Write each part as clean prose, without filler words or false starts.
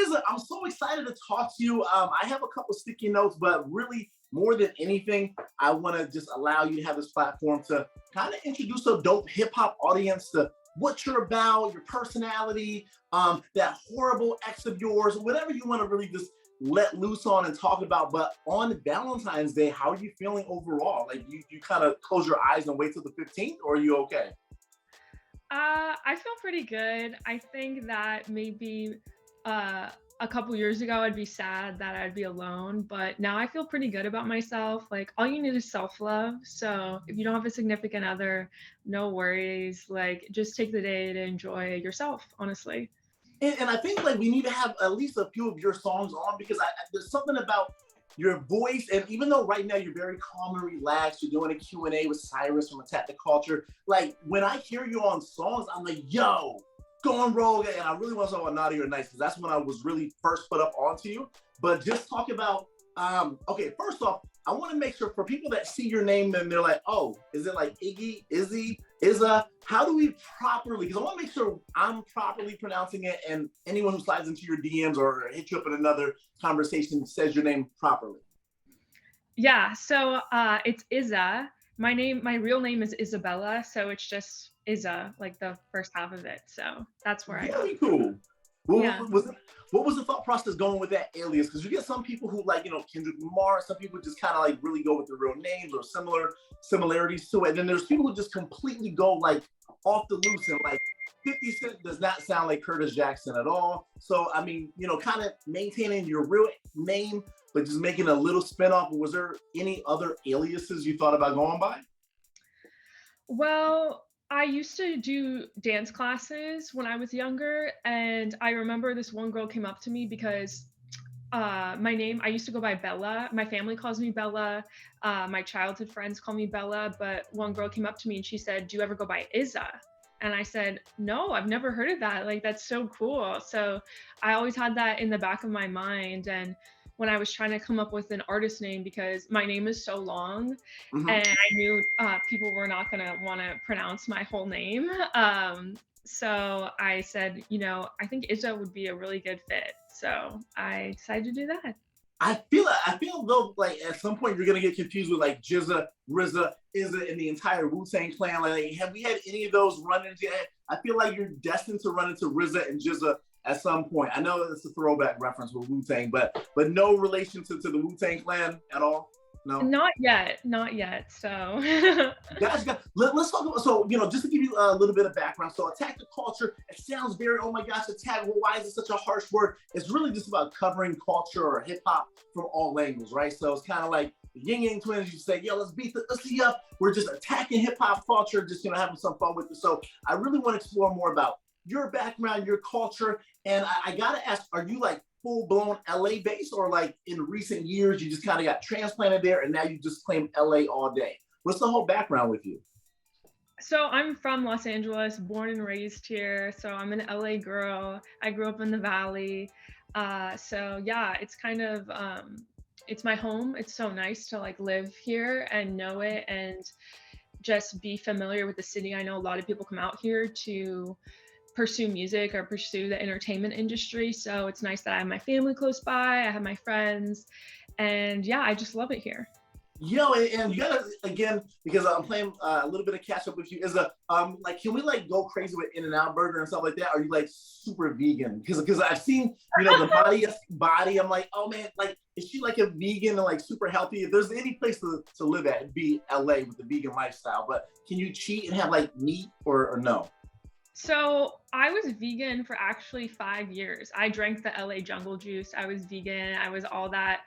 Izza, I'm so excited to talk to you. I have a couple sticky notes, but really more than anything, I want to just allow you to have this platform to kind of introduce a dope hip hop audience to what you're about, your personality, that horrible ex of yours, whatever you want to really just let loose on and talk about. But on Valentine's Day, how are you feeling overall? Like you kind of close your eyes and wait till the 15th, or are you okay? I feel pretty good. I think that maybe uh, a couple years ago I'd be sad that I'd be alone, but now I feel pretty good about myself. Like all you need is self-love. So if you don't have a significant other, no worries. Like just take the day to enjoy yourself, honestly. And I think like we need to have at least a few of your songs on because there's something about your voice, and even though right now you're very calm and relaxed, you're doing a Q&A with Cyrus from Attack the Culture, like when I hear you on songs, I'm like, yo, going rogue. And I really want to talk about Naughty or Nice because that's when I was really first put up onto you. But just talk about, okay, first off, I want to make sure for people that see your name and they're like, oh, is it like Iggy, Izzy, Izza? How do we properly, because I want to make sure I'm properly pronouncing it and anyone who slides into your DMs or hits you up in another conversation says your name properly. Yeah, so it's Izza. My real name is Isabella, so it's just Izza, like the first half of it. So that's where I got Very it. cool. Yeah. What was the thought process going with that alias? Because you get some people who like, Kendrick Lamar, some people just kind of like really go with their real names or similarities to it. And then there's people who just completely go like off the loose and like 50 Cent does not sound like Curtis Jackson at all. So, I mean, kind of maintaining your real name, but just making a little spinoff. Was there any other aliases you thought about going by? Well, I used to do dance classes when I was younger, and I remember this one girl came up to me because my name, I used to go by Bella. My family calls me Bella. My childhood friends call me Bella, but one girl came up to me and she said, "Do you ever go by Izza?" And I said, "No, I've never heard of that. Like, that's so cool." So I always had that in the back of my mind. And when I was trying to come up with an artist name, because my name is so long Mhm. and I knew people were not going to want to pronounce my whole name. So I said, I think Izza would be a really good fit. So I decided to do that. I feel though like at some point you're gonna get confused with like Jizza, RZA, Izza, and the entire Wu-Tang clan. Like, have we had any of those run-ins yet? I feel like you're destined to run into RZA and Jizza at some point. I know it's a throwback reference with Wu-Tang, but no relation to the Wu-Tang clan at all. No. Not yet, not yet. So Guys, let's talk about, so, just to give you a little bit of background. So attack the culture, it sounds very, oh my gosh, attack, well, why is it such a harsh word? It's really just about covering culture or hip hop from all angles, right? So it's kind of like the Yin Yang Twins, you say, yo, let's beat the pussy up. We're just attacking hip hop culture, just, having some fun with it. So I really want to explore more about your background, your culture. And I gotta ask, are you like full-blown LA based, or like in recent years you just kind of got transplanted there and now you just claim LA all day? What's the whole background with you? So I'm from Los Angeles, born and raised here. So I'm an LA girl. I grew up in the Valley. So yeah, it's kind of it's my home. It's so nice to like live here and know it and just be familiar with the city. I know a lot of people come out here to pursue music or pursue the entertainment industry. So it's nice that I have my family close by, I have my friends, and yeah, I just love it here. And you gotta, again, because I'm playing a little bit of catch up with you, is like, can we like go crazy with In-N-Out Burger and stuff like that? Are you like super vegan? Because I've seen, the body, I'm like, oh man, like, is she like a vegan and like super healthy? If there's any place to live at, it'd be LA with the vegan lifestyle. But can you cheat and have like meat or no? So I was vegan for actually 5 years. I drank the LA jungle juice. I was vegan. I was all that,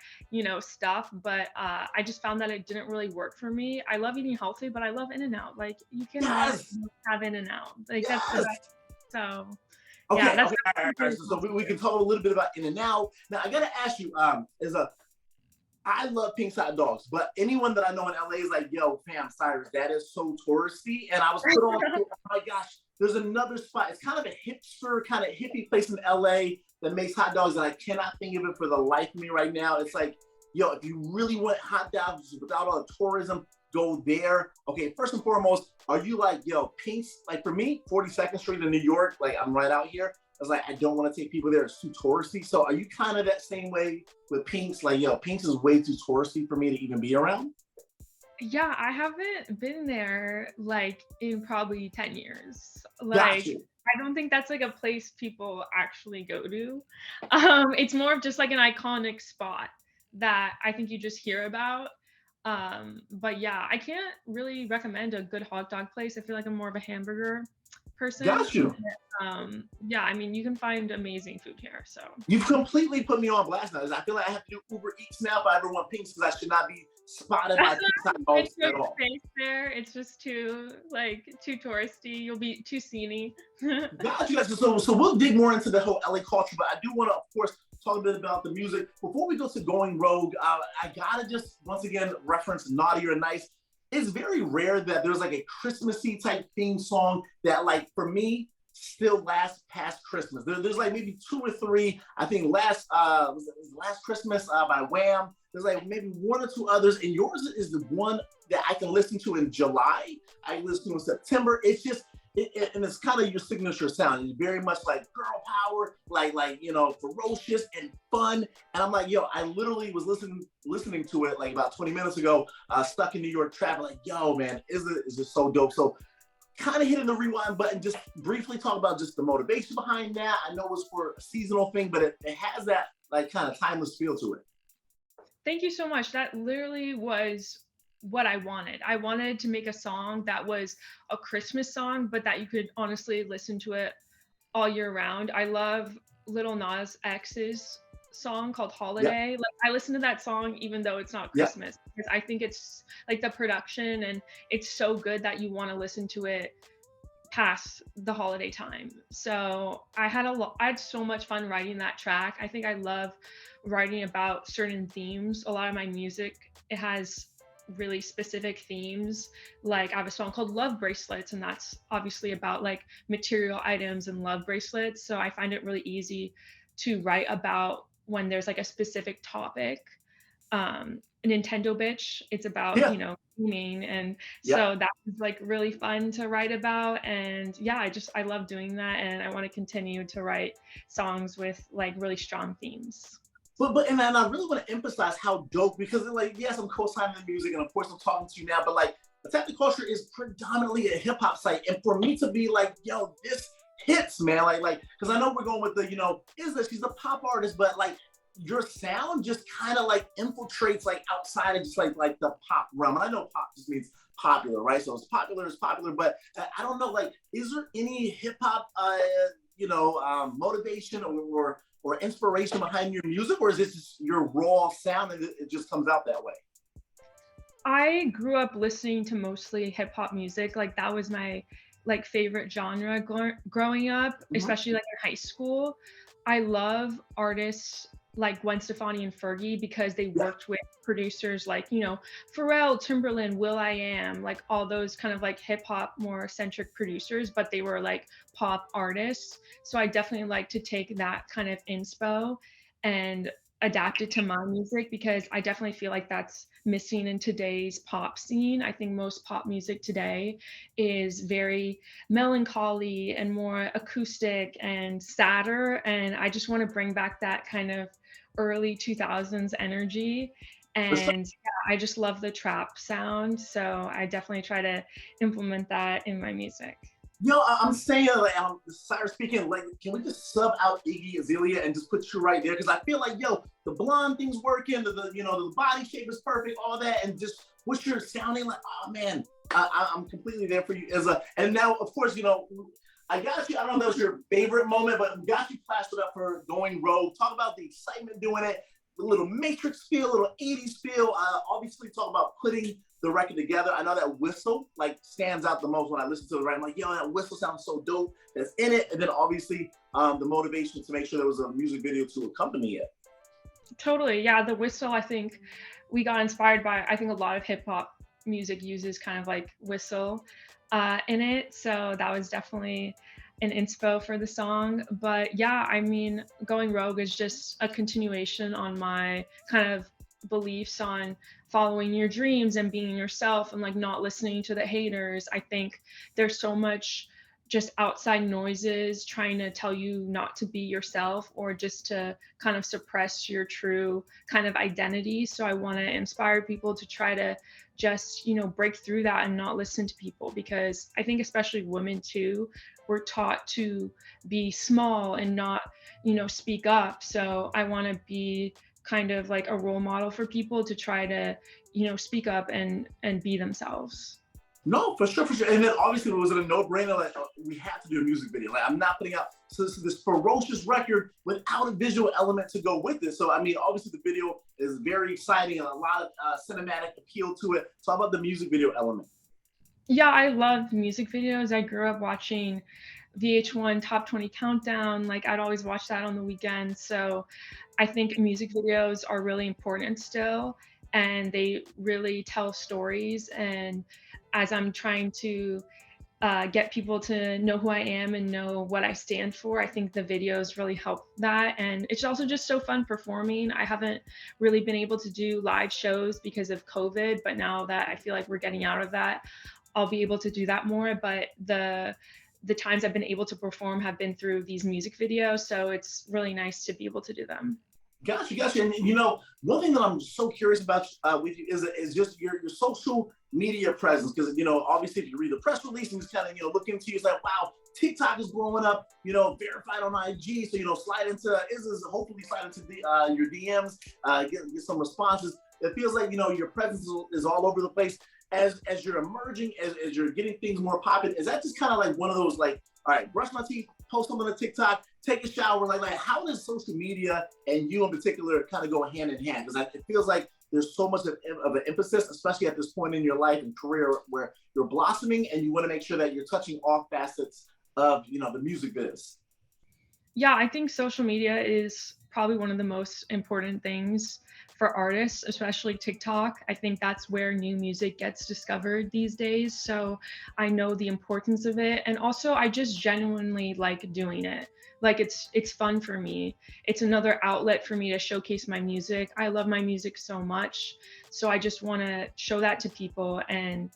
stuff. But I just found that it didn't really work for me. I love eating healthy, but I love In-N-Out. Like you can Yes. have In-N-Out. Like that's the Yes. best. So yeah, Okay, that's okay, all right, all right. So we can talk a little bit about In-N-Out. Now I gotta ask you, I love pink side dogs, but anyone that I know in LA is like, yo, fam, Cyrus, that is so touristy. And I was put on, oh my gosh, there's another spot. It's kind of a hipster, kind of hippie place in LA that makes hot dogs, and I cannot think of it for the life of me right now. It's like, yo, if you really want hot dogs without all the tourism, go there. Okay, first and foremost, are you like, yo, Pink's, like for me, 42nd Street in New York, like I'm right out here. was like, I don't want to take people there. It's too touristy. So are you kind of that same way with Pink's? Like, yo, Pink's is way too touristy for me to even be around. Yeah, I haven't been there like in probably 10 years. Got Like, you. I don't think that's like a place people actually go to. It's more of just like an iconic spot that I think you just hear about. But yeah, I can't really recommend a good hot dog place. I feel like I'm more of a hamburger person. Got you. Yeah, I mean, you can find amazing food here. So You've completely put me on blast now. I feel like I have to do Uber Eats now if I ever want Pink's because I should not be spotted by Pink's hot it's dogs no at all. space there. It's just too touristy. You'll be too sceney. Got you. So we'll dig more into the whole LA culture, but I do want to, of course, talk a bit about the music. Before we go to Going Rogue, I gotta just once again reference Naughty or Nice. It's very rare that there's like a Christmassy type theme song that, like, for me, still lasts past Christmas. There's like maybe two or three. I think Last Christmas by Wham. There's like maybe one or two others, and yours is the one that I can listen to in July. I can listen to in September. It's just and it's kind of your signature sound. It's very much like girl power, like ferocious and fun. And I'm like, yo, I literally was listening to it like about 20 minutes ago, stuck in New York traffic. Like, yo, man, is just so dope. So kind of hitting the rewind button, just briefly talk about just the motivation behind that. I know it's for a seasonal thing, but it has that like kind of timeless feel to it. Thank you so much. That literally was what I wanted. I wanted to make a song that was a Christmas song, but that you could honestly listen to it all year round. I love Little Nas X's song called Yeah, Holiday. Like, I listen to that song even though it's not yeah. Christmas, because I think it's like the production and it's so good that you want to listen to it past the holiday time. So I had so much fun writing that track. I think I love writing about certain themes. A lot of my music, it has really specific themes. Like, I have a song called Love Bracelets, and that's obviously about like material items and love bracelets. So I find it really easy to write about when there's like a specific topic. Nintendo Bitch, it's about, Yeah, gaming. And yeah. so that was like really fun to write about. And yeah, I love doing that. And I want to continue to write songs with like really strong themes. And I really want to emphasize how dope, because like, yes, I'm co-signing the music and of course I'm talking to you now, but like Attack the Culture is predominantly a hip hop site. And for me to be like, yo, this hits, man, like, because I know we're going with the, Izza, she's a pop artist, but like your sound just kind of like infiltrates like outside of just like the pop realm. And I know pop just means popular, right? So it's popular, but I don't know, like, is there any hip hop, motivation or inspiration behind your music, or is this just your raw sound and it just comes out that way? I grew up listening to mostly hip hop music. Like, that was my like favorite genre growing up, Mhm. especially like in high school. I love artists like Gwen Stefani and Fergie because they Yeah, worked with producers like, Pharrell, Timberland, Will.i.am, like all those kind of like hip hop more centric producers, but they were like pop artists. So I definitely like to take that kind of inspo and adapt it to my music, because I definitely feel like that's missing in today's pop scene. I think most pop music today is very melancholy and more acoustic and sadder. And I just want to bring back that kind of early 2000s energy. for sure. And yeah, I just love the trap sound. So I definitely try to implement that in my music. Yo, I'm saying, like, I'm Cyrus speaking, like, can we just sub out Iggy Azalea and just put you right there? Because I feel like, yo, the blonde thing's working, the body shape is perfect, all that, and just what you're sounding like, oh man, I'm completely there for you, Izza. And now, of course, I got you. I don't know if it's your favorite moment, but got you plastered up for Going Rogue. Talk about the excitement doing it, a little Matrix feel, a little 80s feel. Obviously, talk about putting the record together. I know that whistle like stands out the most when I listen to it, right? I'm like, yo, that whistle sounds so dope that's in it. And then obviously the motivation to make sure there was a music video to accompany it. Totally. Yeah. The whistle, I think we got inspired by, I think a lot of hip hop music uses kind of like whistle in it. So that was definitely an inspo for the song. But yeah, I mean, Going Rogue is just a continuation on my kind of beliefs on following your dreams and being yourself and like not listening to the haters. I think there's so much just outside noises trying to tell you not to be yourself or just to kind of suppress your true kind of identity. So I want to inspire people to try to just, break through that and not listen to people, because I think especially women too, we're taught to be small and not, speak up. So I want to be kind of like a role model for people to try to, speak up and be themselves. No, for sure, for sure. And then obviously it was a no-brainer. Like we have to do a music video. Like I'm not putting out this ferocious record without a visual element to go with it. So I mean, obviously the video is very exciting and a lot of cinematic appeal to it. So how about the music video element? Yeah, I love music videos. I grew up watching VH1 Top 20 Countdown. Like I'd always watch that on the weekends. So I think music videos are really important still, and they really tell stories. And as I'm trying to get people to know who I am and know what I stand for, I think the videos really help that. And it's also just so fun performing. I haven't really been able to do live shows because of COVID, but now that I feel like we're getting out of that, I'll be able to do that more. But the times I've been able to perform have been through these music videos, so it's really nice to be able to do them. Gotcha, gotcha. And one thing that I'm so curious about with you is just your social media presence. Because obviously, if you read the press release and just kind of look into it, it's like, wow, TikTok is blowing up. Verified on IG. So slide into Izza's, hopefully slide into your DMs, get some responses. It feels like your presence is all over the place. As you're emerging, as you're getting things more popular, is that just kind of like one of those like, all right, brush my teeth, post something on TikTok, take a shower, like how does social media and you in particular kind of go hand in hand? Because it feels like there's so much of an emphasis, especially at this point in your life and career where you're blossoming and you want to make sure that you're touching all facets of the music biz. Yeah, I think social media is probably one of the most important things for artists, especially TikTok. I think that's where new music gets discovered these days. So I know the importance of it. And also I just genuinely like doing it. Like it's fun for me. It's another outlet for me to showcase my music. I love my music so much. So I just want to show that to people and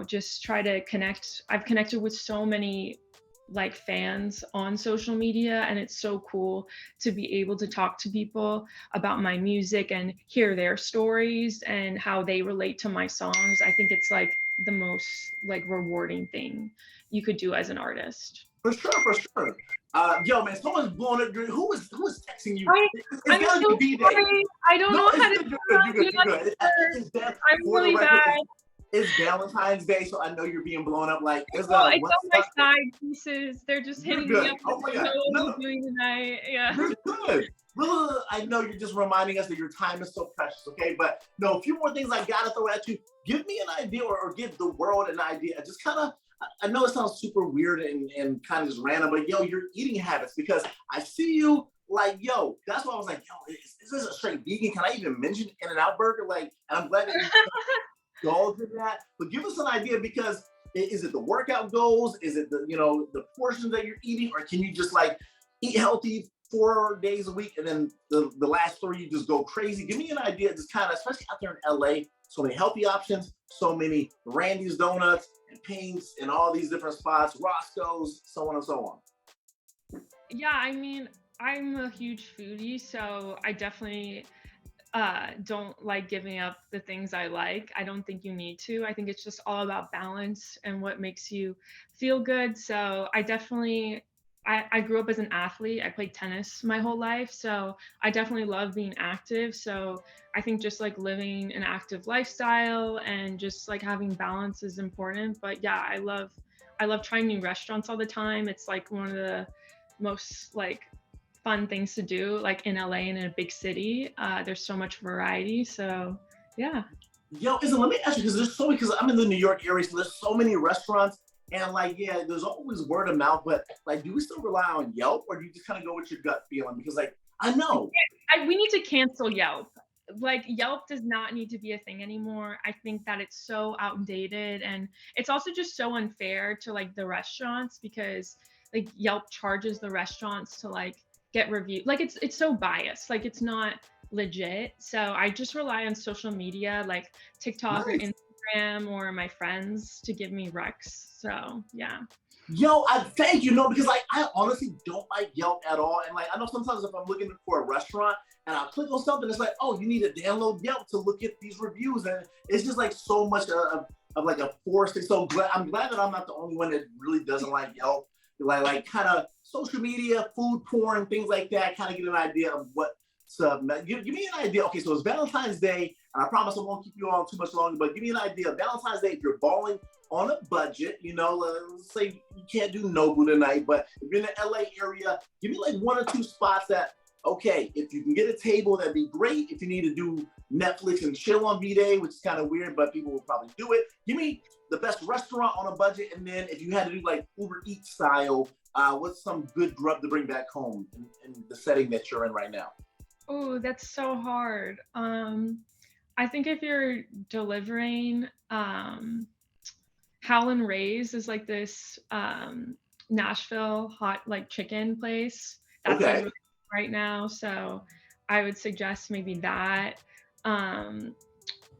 just try to connect. I've connected with so many like fans on social media, and it's so cool to be able to talk to people about my music and hear their stories and how they relate to my songs. I think it's like the most like rewarding thing you could do as an artist. For sure, for sure. Yo, man, someone's blowing up. Who is texting you? I'm so sorry. I don't know how to do that. You're good. I'm really bad. It's Valentine's Day, so I know you're being blown up. Like, it's all my side pieces. They're just hitting me up. Oh my God. No. Doing tonight. Yeah. You're good. I know you're just reminding us that your time is so precious, okay? But no, a few more things I gotta throw at you. Give me an idea or give the world an idea. Just kind of, I know it sounds super weird and kind of just random, but yo, your eating habits, because I see you like, yo, that's why I was like, yo, is this a straight vegan? Can I even mention In-N-Out Burger? Like, and I'm glad that you indulge in that. But give us an idea, because is it the workout goals? Is it the portions that you're eating? Or can you just like eat healthy 4 days a week and then the last 3 you just go crazy? Give me an idea, just kind of, especially out there in LA, so many healthy options, so many Randy's Donuts and Pinks and all these different spots, Roscoe's, so on and so on. Yeah, I mean, I'm a huge foodie, so I definitely don't like giving up the things I like. I don't think you need to. I think it's just all about balance and what makes you feel good. So I grew up as an athlete. I played tennis my whole life. So I definitely love being active. So I think just like living an active lifestyle and just like having balance is important. But yeah, I love trying new restaurants all the time. It's like one of the most like fun things to do, like in LA and in a big city. There's so much variety. So yeah. Yo, Izza, let me ask you, because I'm in the New York area, so there's so many restaurants. And like, yeah, there's always word of mouth, but like, do we still rely on Yelp, or do you just kind of go with your gut feeling? Because like, I know. We need to cancel Yelp. Like Yelp does not need to be a thing anymore. I think that it's so outdated, and it's also just so unfair to like the restaurants, because like Yelp charges the restaurants to like get reviewed. Like it's so biased. Like it's not legit. So I just rely on social media like TikTok or Instagram or my friends to give me recs. So yeah. Yo, I thank you. No, because like I honestly don't like Yelp at all. And like I know sometimes if I'm looking for a restaurant and I click on something, it's like, oh, you need to download Yelp to look at these reviews, and it's just like so much of like a forced thing. So I'm glad that I'm not the only one that really doesn't like Yelp. Like kind of social media, food porn, things like that. Kind of get an idea of what. So give me an idea. Okay, so it's Valentine's Day, and I promise I won't keep you on too much longer. But give me an idea. Valentine's Day, if you're balling on a budget, you know, let's say you can't do Nobu tonight, but if you're in the LA area, give me like one or two spots that, okay, if you can get a table, that'd be great. If you need to do Netflix and chill on V-Day, which is kind of weird, but people will probably do it. Give me the best restaurant on a budget, and then if you had to do like Uber Eats style, what's some good grub to bring back home in the setting that you're in right now? Oh, that's so hard. I think if you're delivering, Howlin' Ray's is like this Nashville hot like chicken place. That's like Okay. really right now. So I would suggest maybe that. Um,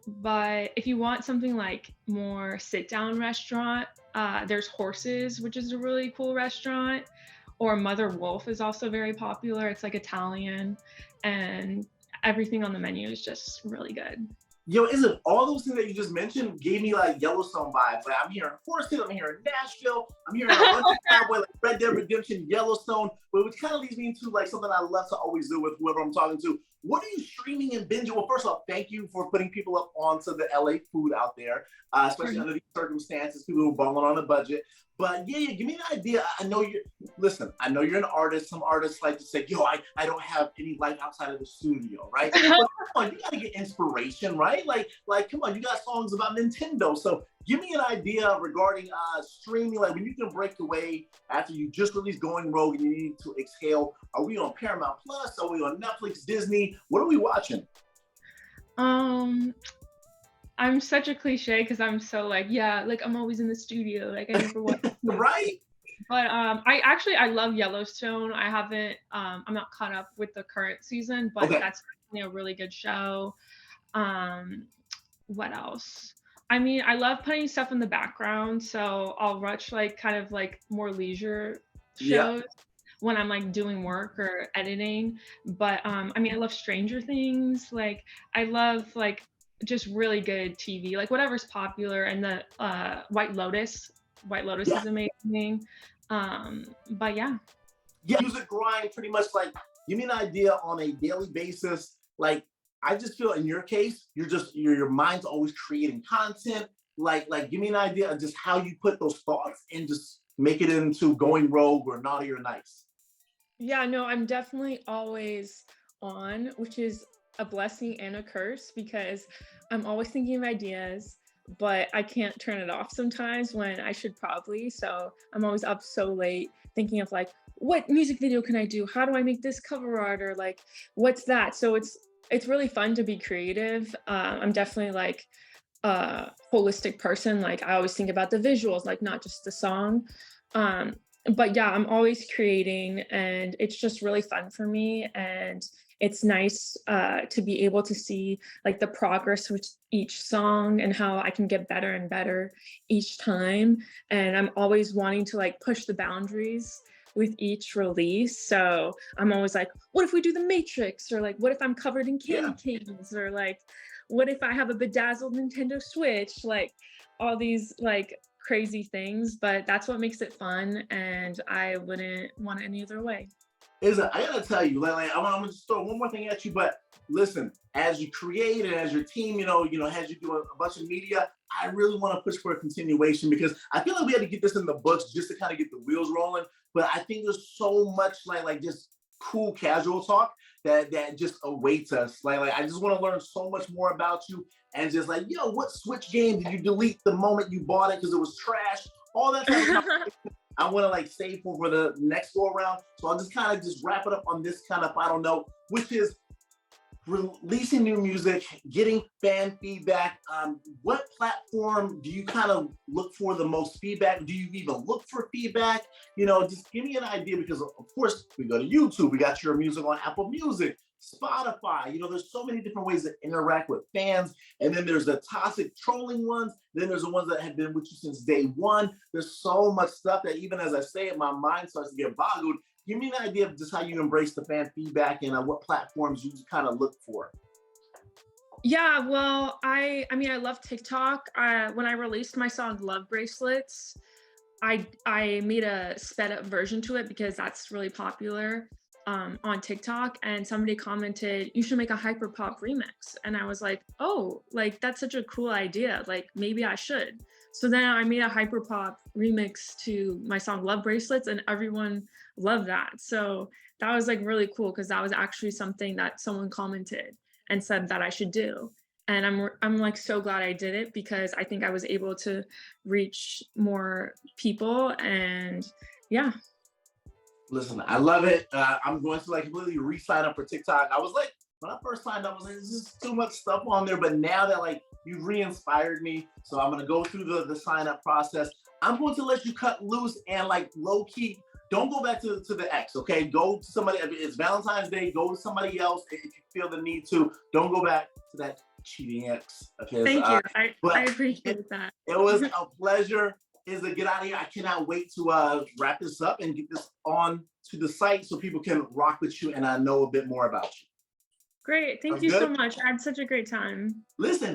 but if you want something like more sit down restaurant, there's Horses, which is a really cool restaurant. Or Mother Wolf is also very popular. It's like Italian, and everything on the menu is just really good. Yo, is it all those things that you just mentioned gave me like Yellowstone vibes? Like I'm hearing Forest Hill, I'm hearing Nashville, I'm hearing a bunch of Cowboy, like Red Dead Redemption, Yellowstone, but which kind of leads me into like something I love to always do with whoever I'm talking to. What are you streaming and binging? Well, first off, thank you for putting people up onto the LA food out there, especially under these circumstances, people who are balling on a budget. But yeah, give me an idea. I know you're, listen, I know you're an artist. Some artists like to say, yo, I don't have any life outside of the studio, right? But come on, you gotta get inspiration, right? Come on, you got songs about Nintendo. So give me an idea regarding streaming, like when you can break away after you just released Going Rogue and you need to exhale. Are we on Paramount Plus? Are we on Netflix, Disney? What are we watching? Um, I'm such a cliche because I'm so like, yeah, like I'm always in the studio, like I never watch. Right? But I love Yellowstone. I haven't I'm not caught up with the current season, but Okay. that's definitely a really good show. Um, what else? I mean, I love putting stuff in the background, so I'll watch like kind of like more leisure Yeah. shows when I'm like doing work or editing. But I mean, I love Stranger Things. Like I love like just really good TV, like whatever's popular. And the White Lotus Yeah. is amazing. But yeah. Yeah, music grind pretty much like give me an idea on a daily basis. Like I just feel in your case, you're just your mind's always creating content. Like give me an idea of just how you put those thoughts and just make it into Going Rogue or Naughty or Nice. Yeah, no, I'm definitely always on, which is a blessing and a curse because I'm always thinking of ideas, but I can't turn it off sometimes when I should probably. So I'm always up so late thinking of like, what music video can I do? How do I make this cover art? Or like, what's that? So it's really fun to be creative. I'm definitely like a holistic person. Like I always think about the visuals, like not just the song. Um, but yeah, I'm always creating and it's just really fun for me. And it's nice to be able to see like the progress with each song and how I can get better and better each time. And I'm always wanting to like push the boundaries with each release. So I'm always like, what if we do the Matrix? Or like, what if I'm covered in Yeah. candy canes? Or like, what if I have a bedazzled Nintendo Switch? Like all these like crazy things, but that's what makes it fun, and I wouldn't want it any other way. Izza, I gotta tell you, like, I'm gonna just throw one more thing at you, but listen, as you create and as your team, as you do a bunch of media, I really want to push for a continuation because I feel like we had to get this in the books just to kind of get the wheels rolling. But I think there's so much like just cool casual talk that just awaits us. Like I just want to learn so much more about you and just like, yo, what Switch game did you delete the moment you bought it because it was trash? All that type of stuff. I want to like save for the next go around. So I'll just kind of just wrap it up on this kind of final note, which is releasing new music, getting fan feedback. What platform do you kind of look for the most feedback? Do you even look for feedback? Just give me an idea, because of course we go to YouTube, we got your music on Apple Music, Spotify. There's so many different ways to interact with fans. And then there's the toxic trolling ones. Then there's the ones that have been with you since day one. There's so much stuff that even as I say it, my mind starts to get boggled. Give me an idea of just how you embrace the fan feedback and what platforms you kind of look for. Yeah, well, I mean, I love TikTok. When I released my song Love Bracelets, I made a sped up version to it because that's really popular on TikTok, and somebody commented, you should make a hyperpop remix. And I was like, oh, like that's such a cool idea. Like maybe I should. So then I made a hyperpop remix to my song Love Bracelets, and everyone loved that. So that was like really cool, because that was actually something that someone commented and said that I should do. And I'm like so glad I did it, because I think I was able to reach more people. And yeah. Listen, I love it. I'm going to like completely re-sign up for TikTok. I was like, when I first signed up, I was like, there's just too much stuff on there. But now that like you've re-inspired me, so I'm gonna go through the sign up process. I'm going to let you cut loose and like low key. Don't go back to the ex, okay? Go to somebody. It's Valentine's Day. Go to somebody else if you feel the need to. Don't go back to that cheating ex. Okay. Thank you. I appreciate that. It was a pleasure. Izza, get out of here. I cannot wait to wrap this up and get this on to the site so people can rock with you and I know a bit more about you. Great. Thank you so much. I had such a great time. Listen,